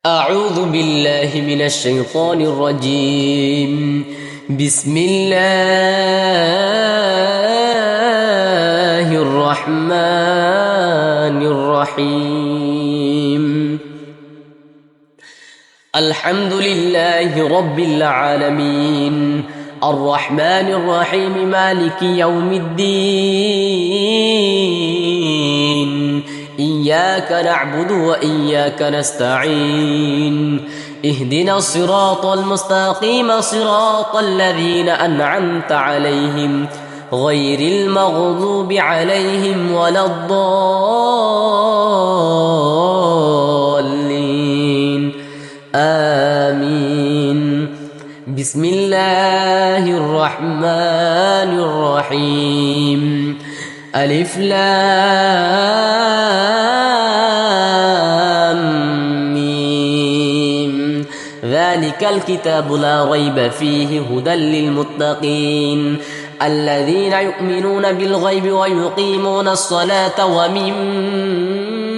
أعوذ بالله من الشيطان الرجيم. بسم الله الرحمن الرحيم. الحمد لله رب العالمين الرحمن الرحيم مالك يوم الدين. إياك نعبد وإياك نستعين. اهدنا الصراط المستقيم صراط الذين أنعمت عليهم غير المغضوب عليهم ولا الضالين. آمين. بسم الله الرحمن الرحيم. ألف لام ميم. ذلك الكتاب لا ريب فيه هدى للمتقين الذين يؤمنون بالغيب ويقيمون الصلاة ومما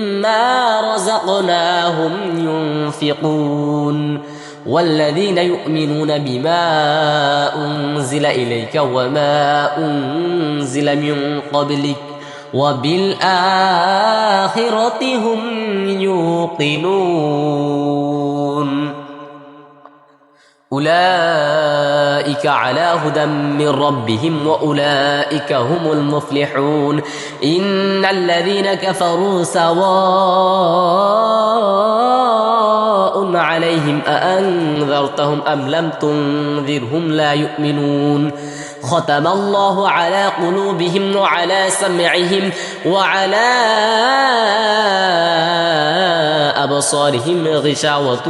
رزقناهم ينفقون والذين يؤمنون بما أنزل إليك وما أنزل من قبلك وبالآخرة هم يوقنون. أولئك على هدى من ربهم وأولئك هم المفلحون. إن الذين كفروا سواء عليهم أأنذرتهم أم لم تنذرهم لا يؤمنون. ختم الله على قلوبهم وعلى سمعهم وعلى أبصارهم غشاوة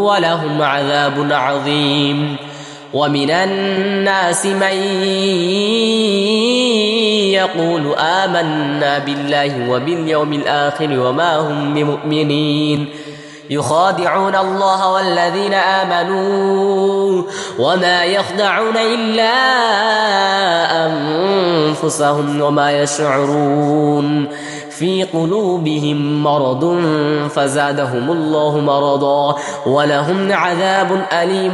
ولهم عذاب عظيم. ومن الناس من يقول آمنا بالله وباليوم الآخر وما هم بمؤمنين يخادعون الله والذين آمنوا وما يخدعون إلا أنفسهم وما يشعرون. في قلوبهم مرض فزادهم الله مرضا ولهم عذاب أليم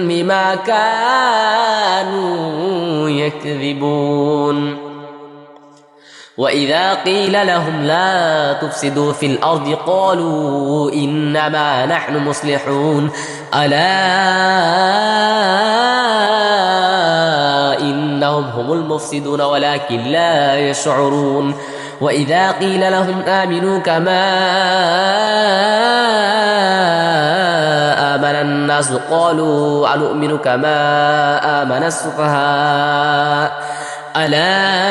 بما كانوا يكذبون. وإذا قيل لهم لا تفسدوا في الأرض قالوا إنما نحن مصلحون ألا إنهم هم المفسدون ولكن لا يشعرون. وإذا قيل لهم آمنوا كما آمن الناس قالوا أنؤمن كما آمن السفهاء ألا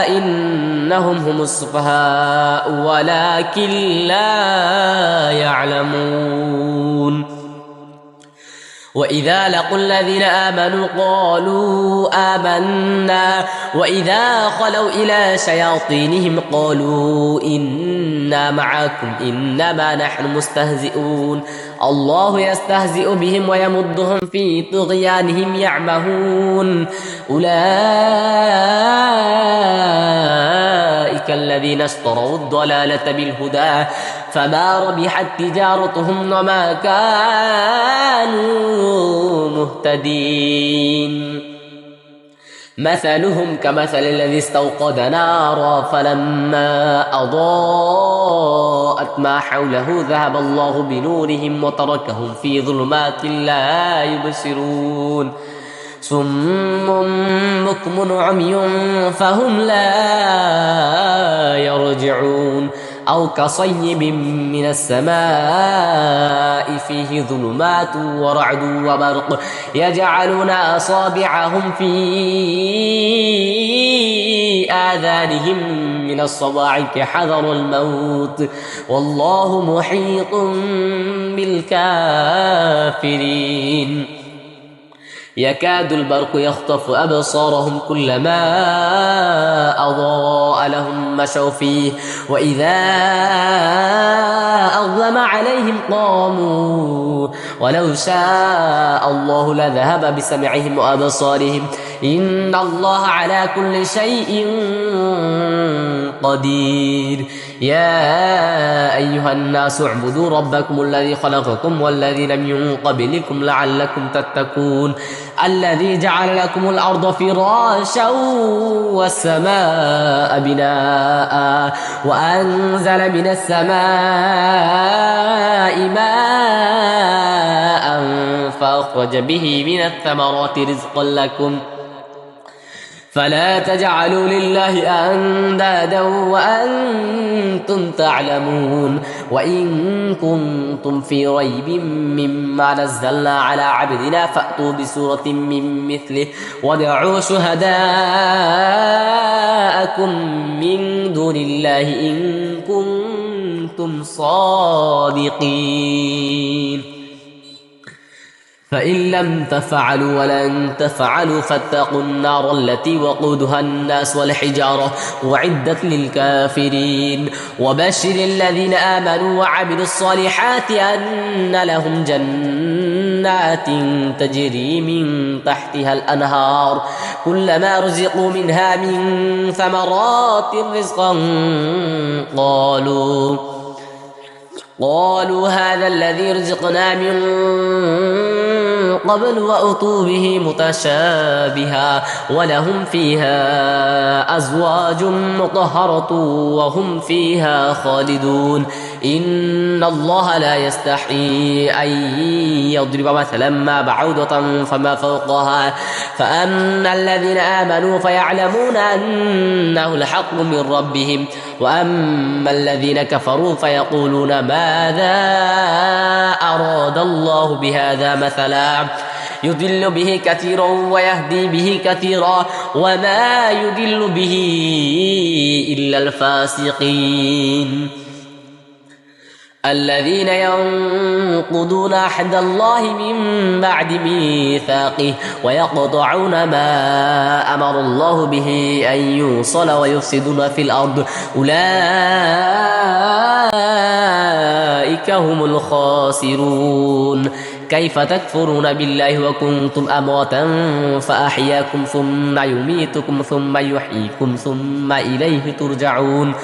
إنهم هم السفهاء ولكن لا يعلمون. وإذا لقوا الذين آمنوا قالوا آمنا وإذا خلوا إلى شياطينهم قالوا إنا معكم إنما نحن مستهزئون. الله يستهزئ بهم ويمدهم في طغيانهم يعمهون. أولئك الذين اشتروا الضلالة بالهدى فما ربحت تجارتهم وما كانوا مهتدين. مثلهم كمثل الذي استوقد نارا فلما أضاءت ما حوله ذهب الله بنورهم وتركهم في ظلمات لا يبصرون. صم بكم عمي فهم لا يرجعون. أو كصيب من السماء فيه ظلمات ورعد وبرق يجعلون أصابعهم في آذانهم من الصواعق حذر الموت والله محيط بالكافرين. يكاد البرق يخطف أبصارهم كلما أضاء لهم مشوا فيه وإذا أظلم عليهم قاموا ولو شاء الله لذهب بسمعهم وأبصارهم إن الله على كل شيء قدير. يا أيها الناس اعبدوا ربكم الذي خلقكم والذين من قبلكم لعلكم تتقون الذي جعل لكم الأرض فراشا والسماء بناء وأنزل من السماء ماء فأخرج به من الثمرات رزقا لكم فلا تجعلوا لله أندادا وأنتم تعلمون وإن كنتم في ريب مما نزلنا على عبدنا فأتوا بسورة من مثله وادعوا شهداءكم من دون الله إن كنتم صادقين فإن لم تفعلوا ولن تفعلوا فاتقوا النار التي وقودها الناس والحجارة أعدت للكافرين وبشر الذين آمنوا وعملوا الصالحات أن لهم جنات تجري من تحتها الأنهار كلما رزقوا منها من ثمرات رزقا قالوا هذا الذي رزقنا من قبل وأتوا به متشابها ولهم فيها أزواج مطهرة وهم فيها خالدون إن الله لا يستحي أن يضرب مثلا ما بعوضة فما فوقها فأما الذين آمنوا فيعلمون أنه الحق من ربهم وأما الذين كفروا فيقولون ماذا أراد الله بهذا مثلا يضل به كثيرا ويهدي به كثيرا وما يضل به إلا الفاسقين الذين ينقضون عهد الله من بعد ميثاقه ويقطعون ما أمر الله به أن يوصل ويفسدون في الأرض أولئك هم الخاسرون كيف تكفرون بالله وكنتم أمواتا فأحياكم ثم يميتكم ثم يحييكم ثم إليه ترجعون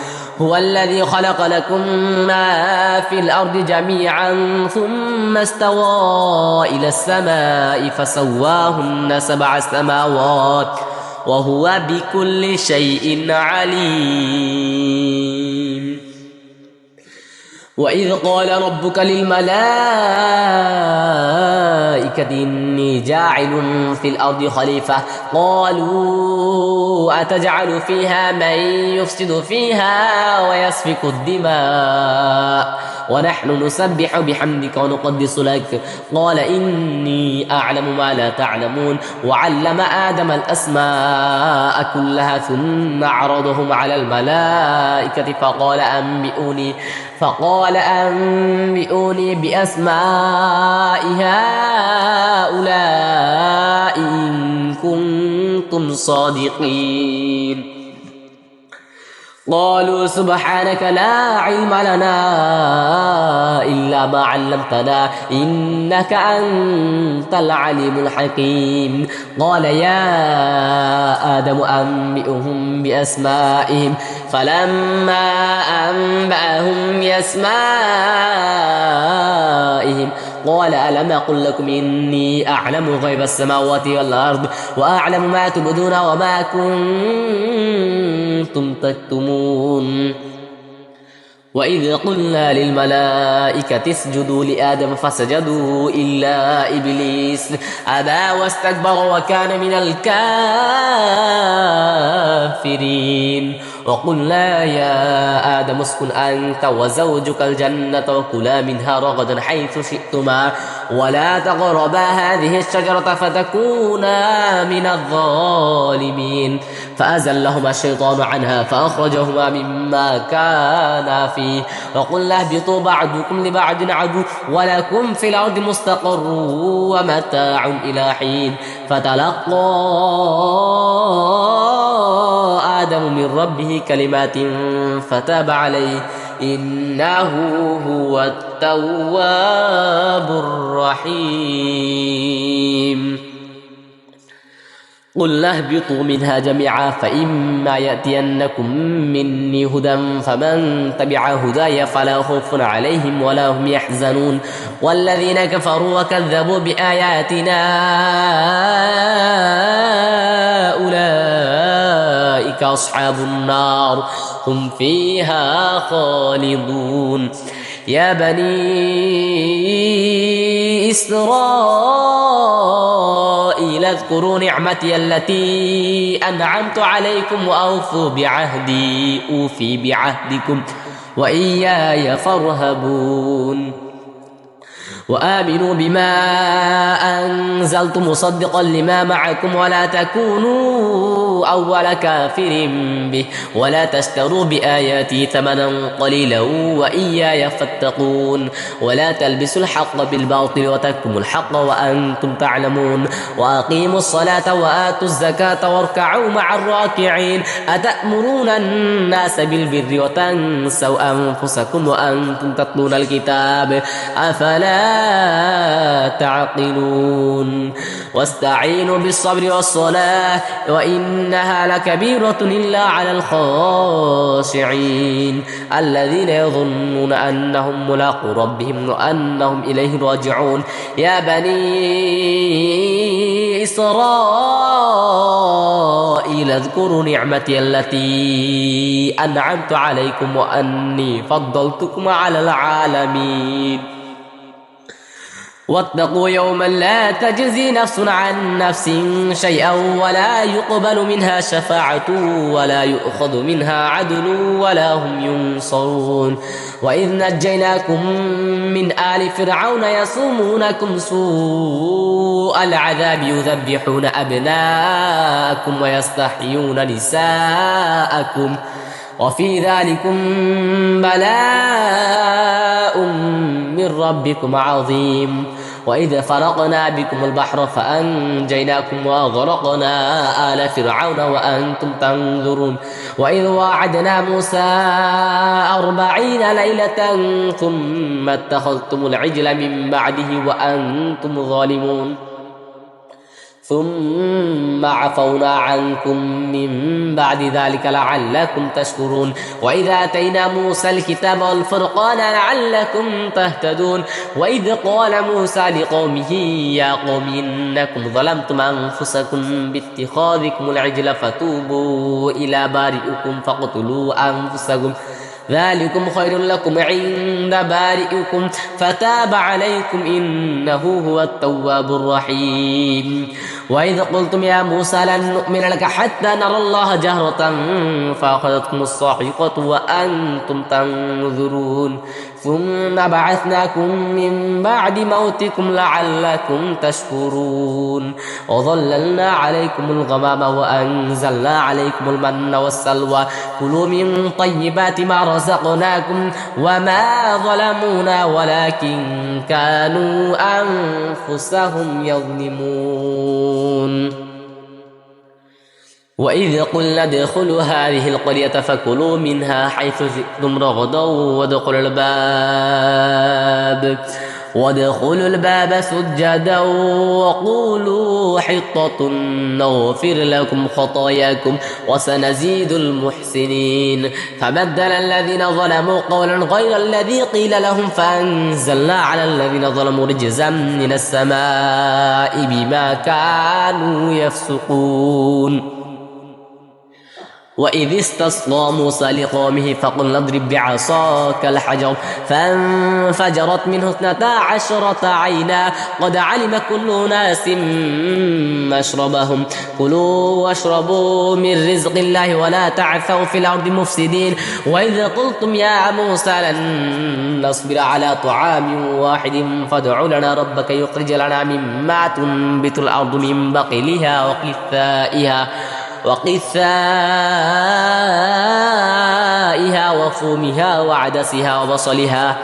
هو الذي خلق لكم ما في الأرض جميعا ثم استوى إلى السماء فسواهن 7 سماوات وهو بكل شيء عليم وإذ قال ربك للملائكة إني جاعل في الأرض خليفة قالوا أتجعل فيها من يفسد فيها ويسفك الدماء ونحن نسبح بحمدك ونقدس لك قال إني أعلم ما لا تعلمون وعلم آدم الأسماء كلها ثم عرضهم على الملائكة فقال أنبئوني بأسماء هؤلاء إن كنتم صادقين قالوا سبحانك لا علم لنا إلا ما علمتنا إنك أنت العليم الحكيم قال يا آدم أنبئهم بأسمائهم فلما أنبأهم بأسمائهم قال ألم أقل لكم إني أعلم غيب السماوات والأرض وأعلم ما تبدون وما كنتم تكتمون وإذ قلنا للملائكة اسجدوا لآدم فسجدوا إلا إبليس أبى واستكبر وكان من الكافرين وقلنا يا آدم اسكن أنت وزوجك الجنة وكلا منها رغدا حيث شئتما ولا تقربا هذه الشجرة فتكونا من الظالمين فأزلهما الشيطان عنها فأخرجهما مما كانا فيه وقلنا اهبطوا بعضكم لبعض عدو ولكم في الأرض مستقر ومتاع إلى حين فتلقى آدم من ربه كلمات فتاب عليه إنه هو التواب الرحيم قلنا اهبطوا منها جميعا فإما يأتينكم مني هدى فمن تبع هداي فلا خوف عليهم ولا هم يحزنون والذين كفروا وكذبوا بآياتنا أولئك أصحاب النار هم فيها خالدون يا بني إسرائيل اذكروا نعمتي التي أنعمت عليكم وأوفوا بعهدي أوفي بعهدكم وإياي فارهبون وآمنوا بما أنزلت مصدقا لما معكم ولا تكونوا أول كافر به ولا تشتروا بآياتي ثمنا قليلا وإياي فاتقون ولا تلبسوا الحق بالباطل وتكتموا الحق وأنتم تعلمون وأقيموا الصلاة وآتوا الزكاة واركعوا مع الراكعين أتأمرون الناس بالبر وتنسوا أنفسكم وأنتم تتلون الكتاب أفلا تعقلون واستعينوا بالصبر والصلاة وإنها لكبيرة إلا على الخاشعين الذين يظنون أنهم ملاقو ربهم وأنهم إليه راجعون يا بني إسرائيل اذكروا نعمتي التي أنعمت عليكم وأني فضلتكم على العالمين واتقوا يوما لا تجزي نفس عن نفس شيئا ولا يقبل منها شفاعة ولا يؤخذ منها عدل ولا هم ينصرون وإذ نجيناكم من آل فرعون يصومونكم سوء العذاب يذبحون أبناءكم ويستحيون نساءكم وفي ذلكم بلاء من ربكم عظيم وإذا فرقنا بكم البحر فأنجيناكم وأغرقنا آل فرعون وأنتم تنظرون وإذ واعدنا موسى 40 ليلة ثم اتخذتم العجل من بعده وأنتم ظالمون ثم عفونا عنكم من بعد ذلك لعلكم تشكرون وإذا آتينا موسى الكتاب والفرقان لعلكم تهتدون وإذ قال موسى لقومه يا قوم إنكم ظلمتم أنفسكم باتخاذكم العجل فتوبوا إلى بارئكم فاقتلوا أنفسكم ذلكم خير لكم عند بارئكم فتاب عليكم إنه هو التواب الرحيم وإذ قلتم يا موسى لن نؤمن لك حتى نرى الله جهرة فأخذتكم الصاعقة وأنتم تنظرون ثم بعثناكم من بعد موتكم لعلكم تشكرون وظللنا عليكم الغمام وأنزلنا عليكم المن والسلوى كلوا من طيبات ما رزقناكم وما ظلمونا ولكن كانوا أنفسهم يظلمون وإذ قلنا ادخلوا هذه القرية فكلوا منها حيث شئتم رغدا وادخلوا الباب سجدا وقولوا حطة نغفر لكم خطاياكم وسنزيد المحسنين فبدل الذين ظلموا قولا غير الذي قيل لهم فأنزلنا على الذين ظلموا رجزا من السماء بما كانوا يفسقون وإذ استسقى موسى لقومه فقلنا اضرب بعصاك الحجر فانفجرت منه 12 عينا قد علم كل أناس مشربهم كلوا واشربوا من رزق الله ولا تعثوا في الأرض مفسدين وإذ قلتم يا موسى لن نصبر على طعام واحد فادع لنا ربك يخرج لنا مما تنبت الأرض من بقلها وقثائها وفومها وعدسها وبصلها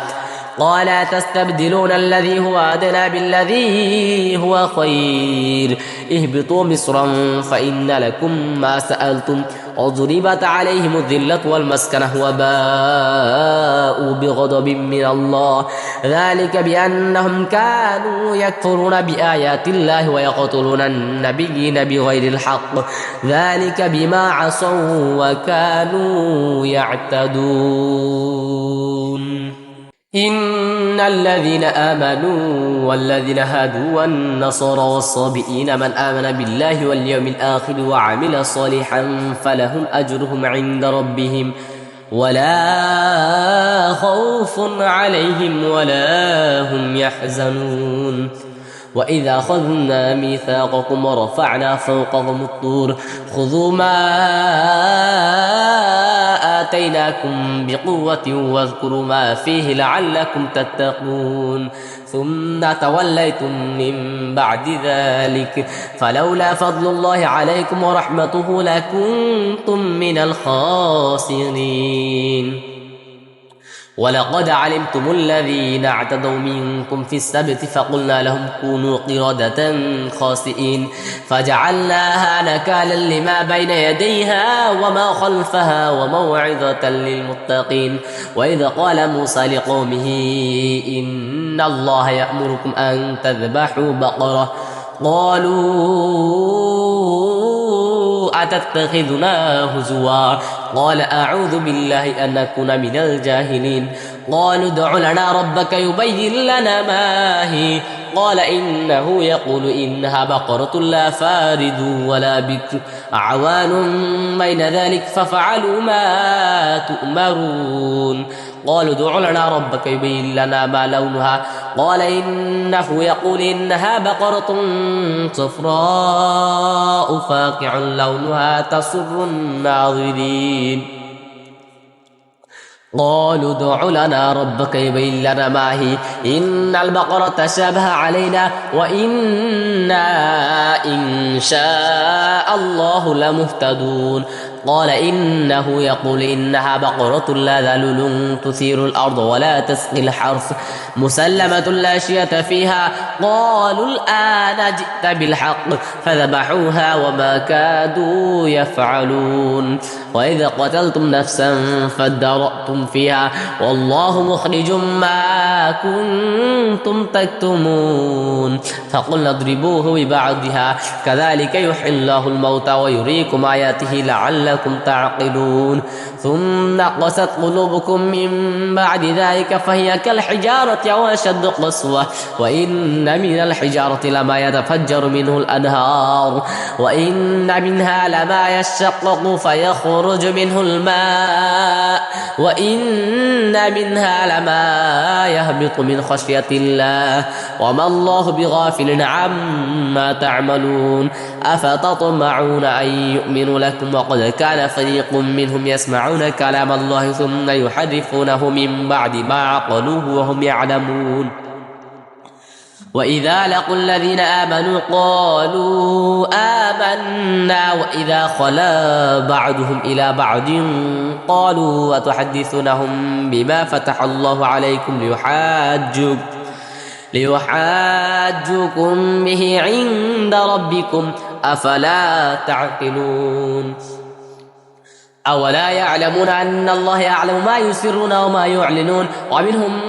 قال تستبدلون الذي هو أدنى بالذي هو خير اهبطوا مصرا فإن لكم ما سألتم وضربت عليهم الذلة والمسكنة وباءوا بغضب من الله ذلك بأنهم كانوا يكفرون بآيات الله ويقتلون النبيين بغير الحق ذلك بما عصوا وكانوا يعتدون إن الذين آمنوا والذين هادوا والنصارى والصابئين من آمن بالله واليوم الآخر وعمل صالحا فلهم أجرهم عند ربهم ولا خوف عليهم ولا هم يحزنون وإذا أخذنا ميثاقكم ورفعنا فوقكم الطور خذوا ما آتيناكم بقوة واذكروا ما فيه لعلكم تتقون ثم توليتم من بعد ذلك فلولا فضل الله عليكم ورحمته لكنتم من الخاسرين ولقد علمتم الذين اعتدوا منكم في السبت فقلنا لهم كونوا قردة خاسئين فجعلناها نكالا لما بين يديها وما خلفها وموعظة للمتقين وإذا قال موسى لقومه إن الله يأمركم أن تذبحوا بقرة قالوا أتتخذنا هزوا قال أعوذ بالله أن أكون من الجاهلين قالوا ادع لنا ربك يبين لنا ما هي قال إنه يقول إنها بقرة لا فارد ولا بكر عوان بين ذلك ففعلوا ما تؤمرون قالوا ادع لنا ربك يبين لنا ما لونها قال إنه يقول إنها بقرة صفراء فاقع لونها تسر الناظرين قالوا ادع لنا ربك يبين لنا ما هي إن البقرة شابه علينا وإنا إن شاء الله لمهتدون قال إنه يقول إنها بقرة لا ذلول تثير الأرض ولا تسقي الحرث مسلمة لا شية فيها قالوا الآن جئت بالحق فذبحوها وما كادوا يفعلون وإذا قتلتم نفسا فادارأتم فيها والله مخرج ما كنتم تكتمون فقلنا اضربوه ببعضها كذلك يحيي الله الموتى ويريكم آياته لعلكم تعقلون ثم قست قلوبكم من بعد ذلك فهي كالحجارة أو أشد قسوة وإن من الحجارة لما يتفجر منه الأنهار وإن منها لما يشقق فيخرج منه الماء وإن منها لما يهبط من خشية الله وما الله بغافل عما تعملون أفتطمعون أن يؤمنوا لكم وقد كان فريق منهم يسمعون كلام الله ثم يحرفونه من بعد ما عقلوه وهم يعلمون وإذا لقوا الذين آمنوا قالوا آمنا وإذا خلا بعضهم إلى بعض قالوا وتحدثونهم بما فتح الله عليكم ليحاجوكم به عند ربكم أفلا تعقلون أولا يعلمون أن الله يعلم ما يسرون وما يعلنون ومنهم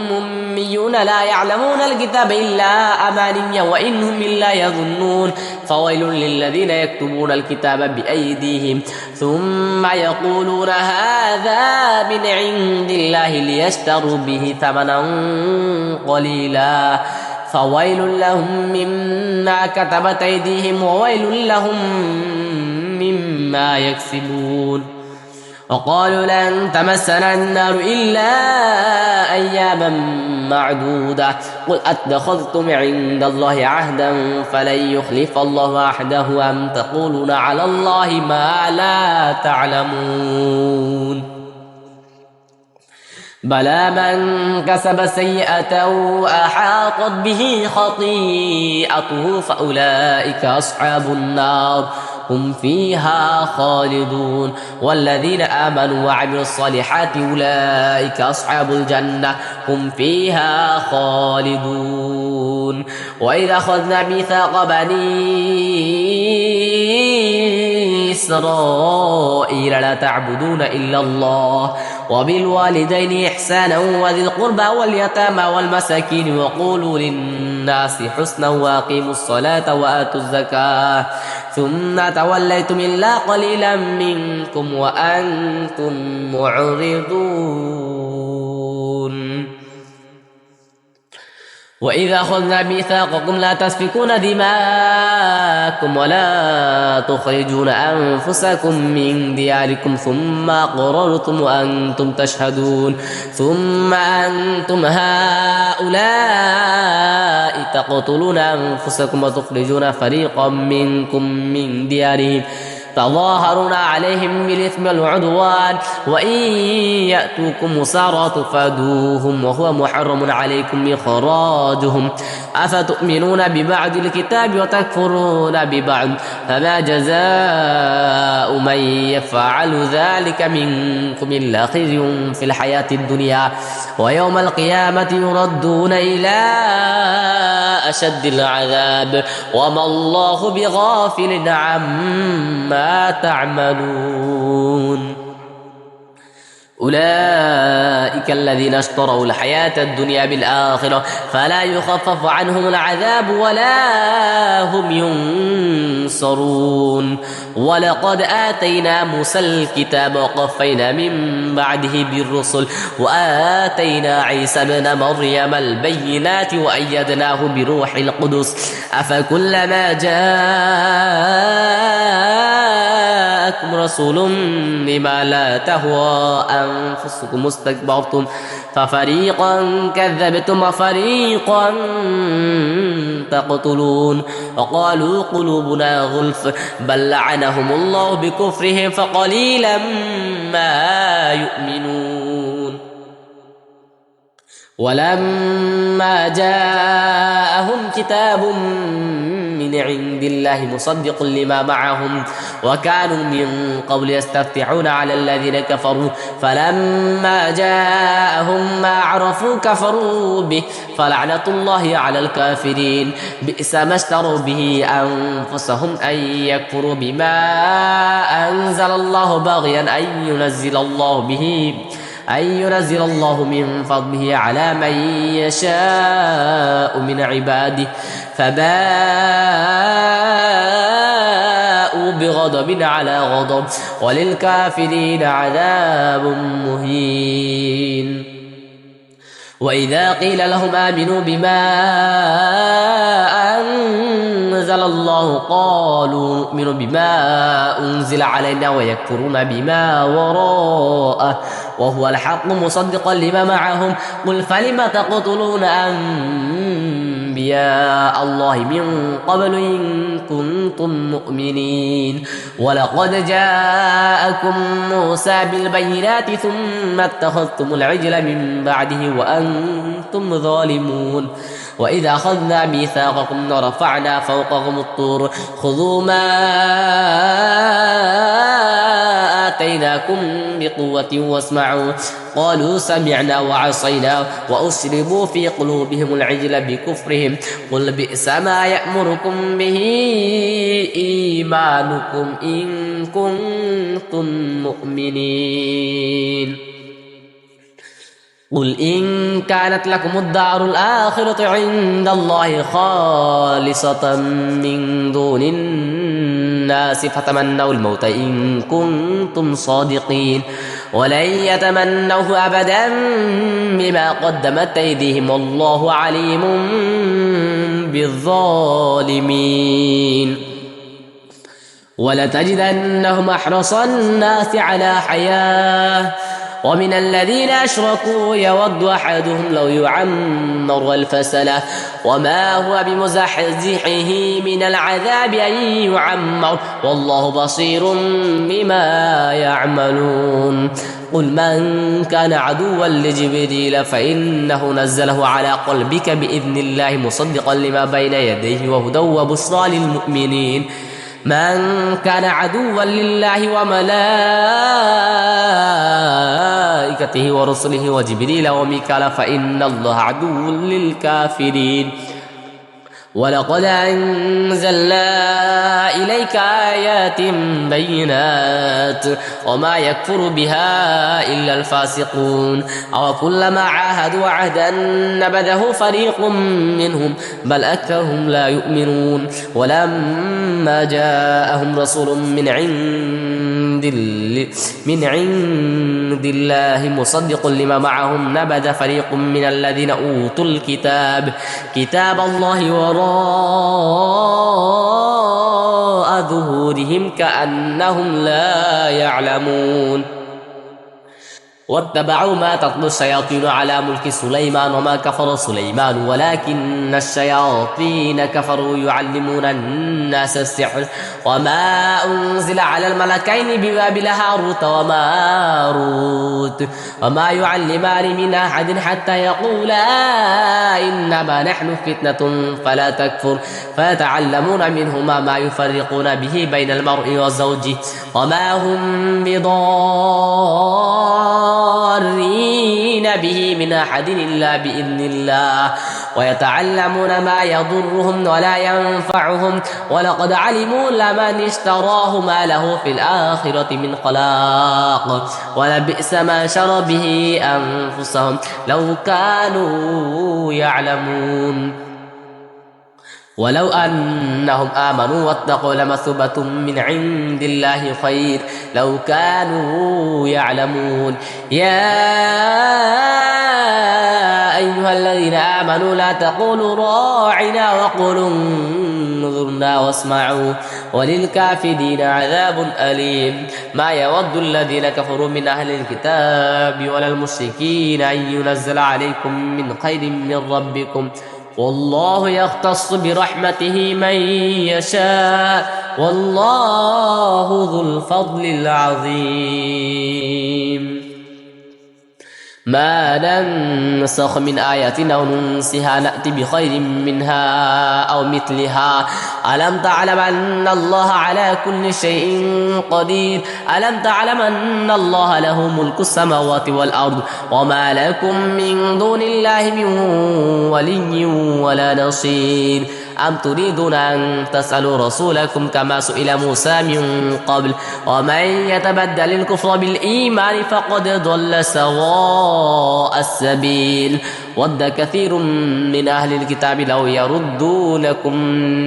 أميون لا يعلمون الكتاب إلا أماني وإنهم إلا يظنون فويل للذين يكتبون الكتاب بأيديهم ثم يقولون هذا من عند الله ليشتروا به ثمنا قليلا فويل لهم مما كتبت أيديهم وويل لهم مما يكسبون وقالوا لن تمسنا النار إلا أياما معدودة قل أتخذتم عند الله عهدا فلن يخلف الله عهده أم تقولون على الله ما لا تعلمون بلى من كسب سيئة أحاطت به خطيئته فأولئك أصحاب النار هم فيها خالدون والذين آمنوا وعملوا الصالحات أولئك أصحاب الجنة هم فيها خالدون وإذا أخذنا ميثاق بني إسرائيل لا تعبدون إلا الله وبالوالدين إحسانا وذي القربى واليتامى والمساكين وقولوا للناس حسنا وأقيموا الصلاة وآتوا الزكاة ثم توليتم إلا قليلا منكم وأنتم معرضون وإذا أخذنا ميثاقكم لا تسفكون دماءكم ولا تخرجون أنفسكم من دياركم ثم أقررتم وأنتم تشهدون ثم أنتم هؤلاء تقتلون أنفسكم وتخرجون فريقا منكم من ديارهم تظاهرون عليهم بالإثم والعدوان وإن يأتوكم سارى تفادوهم وهو محرم عليكم إخراجهم أفتؤمنون ببعض الكتاب وتكفرون ببعض فما جزاء من يفعل ذلك منكم إلا خزي في الحياة الدنيا ويوم القيامة يردون إلى أشد العذاب وما الله بغافل عما تعملون أولئك الذين اشتروا الحياة الدنيا بالآخرة فلا يخفف عنهم العذاب ولا هم ينصرون ولقد آتينا موسى الكتاب وقفينا من بعده بالرسل وآتينا عيسى ابن مريم البينات وأيدناه بروح القدس أفكلما جاءكم رسول بما لا تهوى أنفسكم استكبرتم ففريقا كذبتم وفريقا تقتلون وقالوا قلوبنا غلف بل لعنهم الله بكفرهم فقليلا ما يؤمنون ولما جاءهم كتاب من عند الله مصدق لما معهم وكانوا من قبل يستفتحون على الذين كفروا فلما جاءهم ما عرفوا كفروا به فلعنة الله على الكافرين بئس ما اشتروا به أنفسهم أن يكفروا بما أنزل الله بغيا أن ينزل الله من فضله على من يشاء من عباده فباءوا بغضب على غضب وللكافرين عذاب مهين وإذا قيل لهم آمنوا بما أنزل الله قالوا نؤمن بما أنزل علينا ويكفرون بما وراءه وهو الحق مصدقا لما معهم قل فلم تقتلون أنبياء الله من قبل إن كنتم مؤمنين ولقد جاءكم موسى بالبينات ثم اتخذتم العجل من بعده وأنتم ظالمون وإذا أخذنا ميثاقكم ورفعنا فوقكم الطور خذوا ما آتيناكم بقوة واسمعوا قالوا سمعنا وعصينا وأشربوا في قلوبهم العجل بكفرهم قل بئس ما يأمركم به إيمانكم إن كنتم مؤمنين قل إن كانت لكم الدار الآخرة عند الله خالصة من دون الناس فتمنوا الموت إن كنتم صادقين ولن يتمنوه أبدا بما قدمت أيديهم والله عليم بالظالمين ولتجدنهم أحرص الناس على حياة ومن الذين أشركوا يود أحدهم لو يعمر 1000 سنة وما هو بمزحزحه من العذاب أن يعمر والله بصير بما يعملون قل من كان عدوا لجبريل فإنه نزله على قلبك بإذن الله مصدقا لما بين يديه وهدى وبشرى للمؤمنين من كان عدوا لله وملائكته ورسله وجبريل وميكال فإن الله عدو للكافرين ولقد أنزلنا إليك آيات بينات وما يكفر بها إلا الفاسقون أو كلما عاهدوا عهدا نبذه فريق منهم بل أكثرهم لا يؤمنون ولما جاءهم رسول من عند الله مصدق لما معهم نبذ فريق من الذين أوتوا الكتاب كتاب الله وراء ظهورهم كأنهم لا يعلمون واتبعوا ما تتلو الشياطين على ملك سليمان وما كفر سليمان ولكن الشياطين كفروا يعلمون الناس السحر وما أنزل على الملكين ببابل هاروت وماروت وما يعلمان من أحد حتى يقولا إنما نحن فتنة فلا تكفر فيتعلمون منهما ما يفرقون به بين المرء وزوجه وما هم بضارين به من أحد إلا بإذن الله ويتعلمون ما يضرهم ولا ينفعهم ولقد علموا لمن اشتراه ما له في الآخرة من خلاق ولبئس ما شرى به أنفسهم لو كانوا يعلمون ولو أنهم آمنوا واتقوا لمثوبة من عند الله خير لو كانوا يعلمون يا أيها الذين آمنوا لا تقولوا راعنا وقولوا انظرنا واسمعوا وللكافرين عذاب أليم ما يود الذين كفروا من أهل الكتاب ولا المشركين أن ينزل عليكم من خير من ربكم والله يختص برحمته من يشاء والله ذو الفضل العظيم ما ننسخ من آية أو ننسها نأتي بخير منها أو مثلها ألم تعلم أن الله على كل شيء قدير ألم تعلم أن الله له ملك السماوات والأرض وما لكم من دون الله من ولي ولا نصير أم تريدون أن تسألوا رسولكم كما سئل موسى من قبل ومن يتبدل الكفر بالإيمان فقد ضل سواء السبيل ود كثير من أهل الكتاب لو يردونكم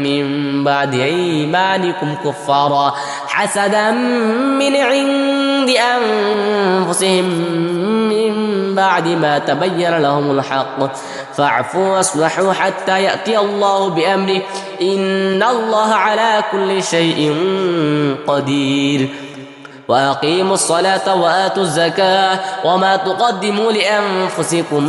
من بعد إيمانكم كفارا حسدا من عند أنفسهم من بعد ما تبين لهم الحق فاعفوا واصلحوا حتى يأتي الله بأمره إن الله على كل شيء قدير وأقيموا الصلاة وآتوا الزكاة وما تقدموا لأنفسكم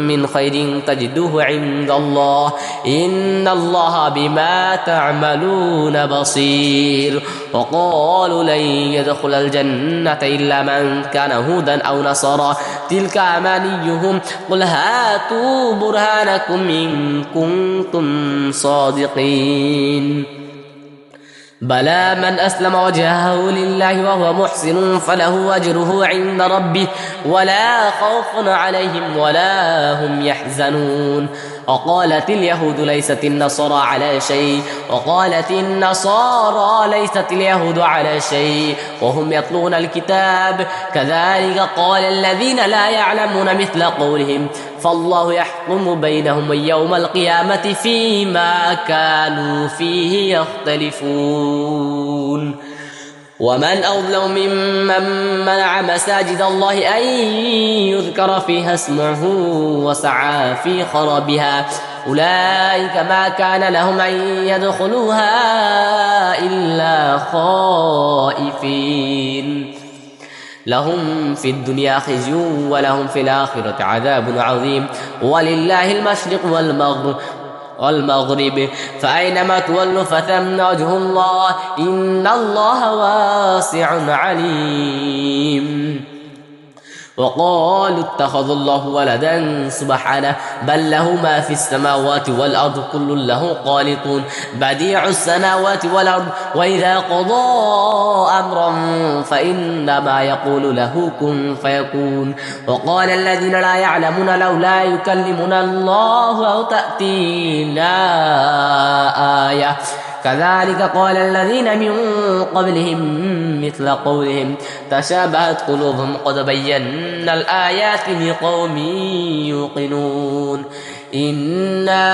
من خير تجدوه عند الله إن الله بما تعملون بصير وقالوا لن يدخل الجنة إلا من كان هودا أو نصارى تلك أمانيهم قل هاتوا برهانكم إن كنتم صادقين بلى من أسلم وجهه لله وهو محسن فله أجره عند ربه ولا خوف عليهم ولا هم يحزنون وقالت اليهود ليست النصارى على شيء وقالت النصارى ليست اليهود على شيء وهم يتلون الكتاب كذلك قال الذين لا يعلمون مثل قولهم فالله يحكم بينهم يوم القيامة فيما كانوا فيه يختلفون ومن أظلم ممن منع مساجد الله أن يذكر فيها اسمه وسعى في خرابها أولئك ما كان لهم أن يدخلوها إلا خائفين لهم في الدنيا خزي ولهم في الآخرة عذاب عظيم ولله المشرق والمغرب فأينما تولوا فثم وجه الله إن الله واسع عليم وقالوا اتخذ الله ولدا سبحانه بل له ما في السماوات والأرض كل له قانتون بديع السماوات والأرض وإذا قضى أمرا فإنما يقول له كن فيكون وقال الذين لا يعلمون لولا يكلمنا الله أو تأتينا آية كذلك قال الذين من قبلهم مثل قولهم تشابهت قلوبهم قد بينا الآيات لقوم يوقنون إنا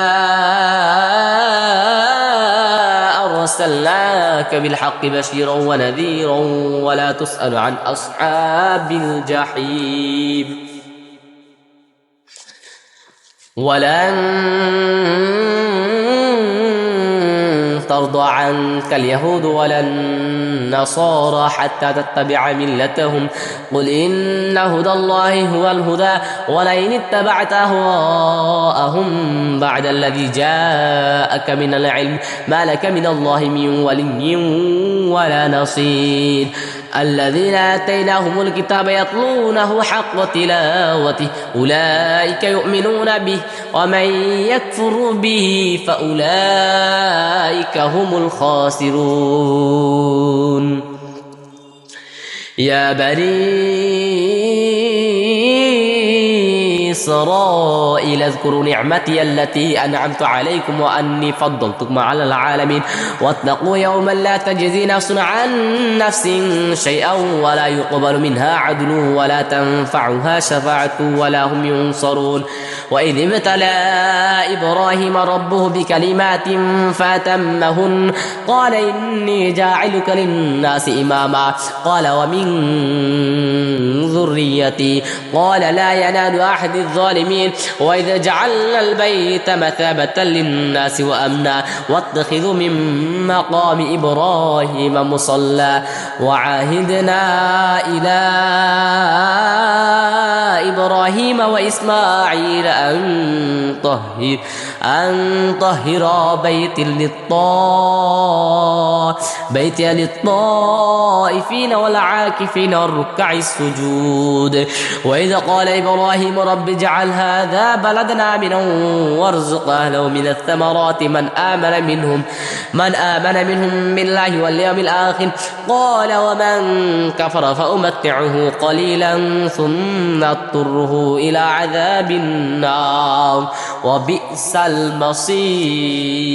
أرسلناك بالحق بشيرا ونذيرا ولا تسأل عن أصحاب الجحيم ولن ترضى عنك اليهود ولا النصارى حتى تتبع ملتهم قل إن هدى الله هو الهدى ولئن اتبعت أهواءهم بعد الذي جاءك من العلم ما لك من الله من ولي ولا نصير الذين آتيناهم الكتاب يتلونه حق تلاوته أولئك يؤمنون به ومن يكفر به فأولئك هم الخاسرون يا بني إسرائيل اذكروا نعمتي التي أنعمت عليكم وأني فضلتكم على العالمين واتقوا يوما لا تجزي نفس عن نفس شيئا ولا يقبل منها عدل ولا تنفعها شفاعة ولا هم ينصرون وإذ ابتلى إبراهيم ربه بكلمات فأتمهن قال إني جاعلك للناس إماما قال ومن ذريتي قال لا ينال أحد الظالمين وإذا جعلنا البيت مثابة للناس وأمنا واتخذوا من مقام إبراهيم مصلى وعاهدنا إلى إبراهيم وإسماعيل أن طهر بيتي للطائفين والعاكفين والركع السجود وإذا قال إبراهيم رب اجعل هذا بلدنا آمنا وارزق أهله من الثمرات من آمن منهم بالله واليوم الآخر قال ومن كفر فأمتعه قليلا ثم اضطره إلى عذاب النار وبئس المصير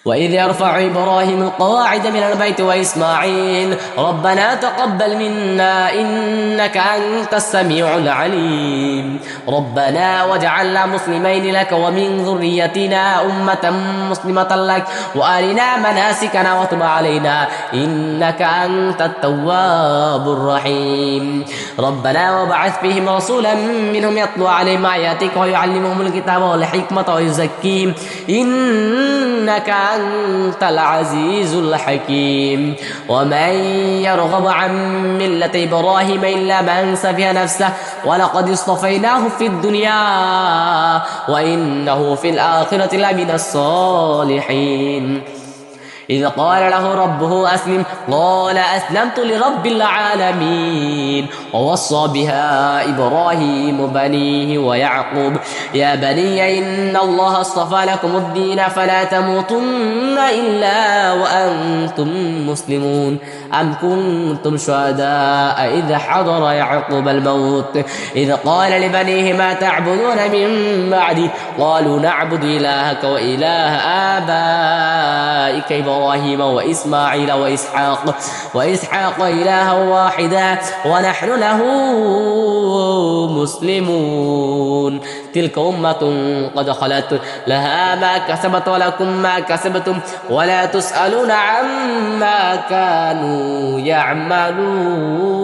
وإذ يرفع إبراهيم القواعد من البيت وإسماعيل ربنا تقبل منا إنك أنت السميع العليم ربنا واجعلنا مسلمين لك ومن ذريتنا أمة مسلمة لك وأرنا مناسكنا وتب علينا إنك أنت التواب الرحيم ربنا وابعث فيهم رسولا منهم يتلو عليهم آياتك ويعلمهم الكتاب والحكمة ويزكيهم إنك أنت العزيز الحكيم ومن يرغب عن ملة إبراهيم إلا من سفه نفسه ولقد اصطفيناه في الدنيا وإنه في الآخرة لمن الصالحين إذ قال له ربه أسلم قال أسلمت لرب العالمين ووصى بها إبراهيم بنيه ويعقوب يا بني إن الله اصطفى لكم الدين فلا تموتن إلا وأنتم مسلمون أم كنتم شهداء إذ حضر يعقوب الموت إذ قال لبنيه ما تعبدون من بعدي قالوا نعبد إلهك وإله آبائك إبراهيم وإسماعيل وإسحاق إلها واحدا ونحن له مسلمون تلك أمة قد خلت لها ما كسبت ولكم ما كسبتم ولا تسألون عما كانوا يعملون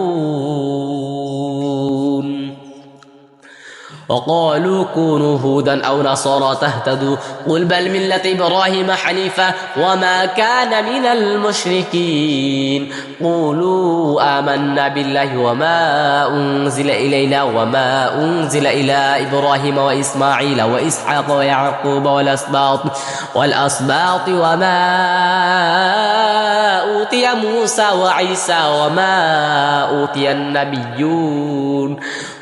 وقالوا كونوا هودا أو نصارى تهتدوا قل بل ملة إبراهيم حنيفا وما كان من المشركين قولوا آمنا بالله وما أنزل إلينا وما أنزل إلى إبراهيم وإسماعيل وإسحاق ويعقوب والأسباط وما أوتي موسى وعيسى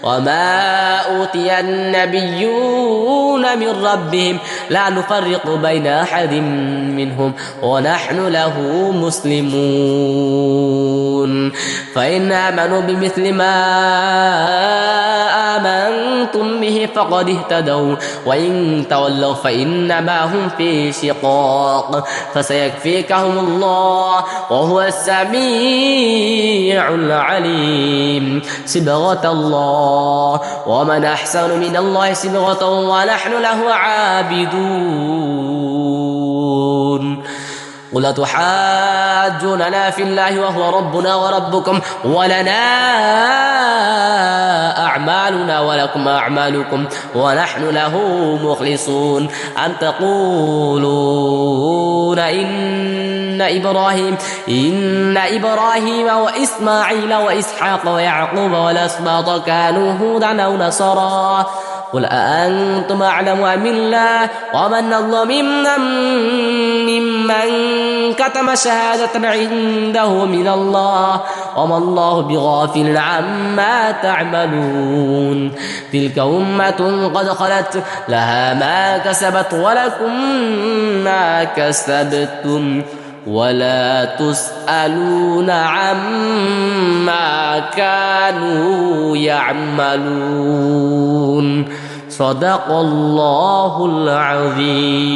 وما أوتي النبيون من ربهم لا نفرق بين أحد منهم ونحن له مسلمون فإن آمنوا بمثل ما آمنتم به فقد اهتدوا وإن تولوا فإنما هم في شقاق فسيكفيكهم الله وهو السميع العليم صبغة الله ومن أحسن من الله صبغة ونحن له عابدون قل تحاجوننا في الله وهو ربنا وربكم ولنا أعمالنا ولكم أعمالكم ونحن له مخلصون أم تقولون إن إبراهيم وإسماعيل وإسحاق ويعقوب والأسباط كانوا هودا أو نصارى قل أأنتم أعلم أم الله ومن أظلم ممن كتم شهادة عنده من الله وما الله بغافل عما تعملون تلك أمة قد خلت لها ما كسبت ولكم ما كسبتم ولا تسألون عما كانوا يعملون صدق الله العظيم.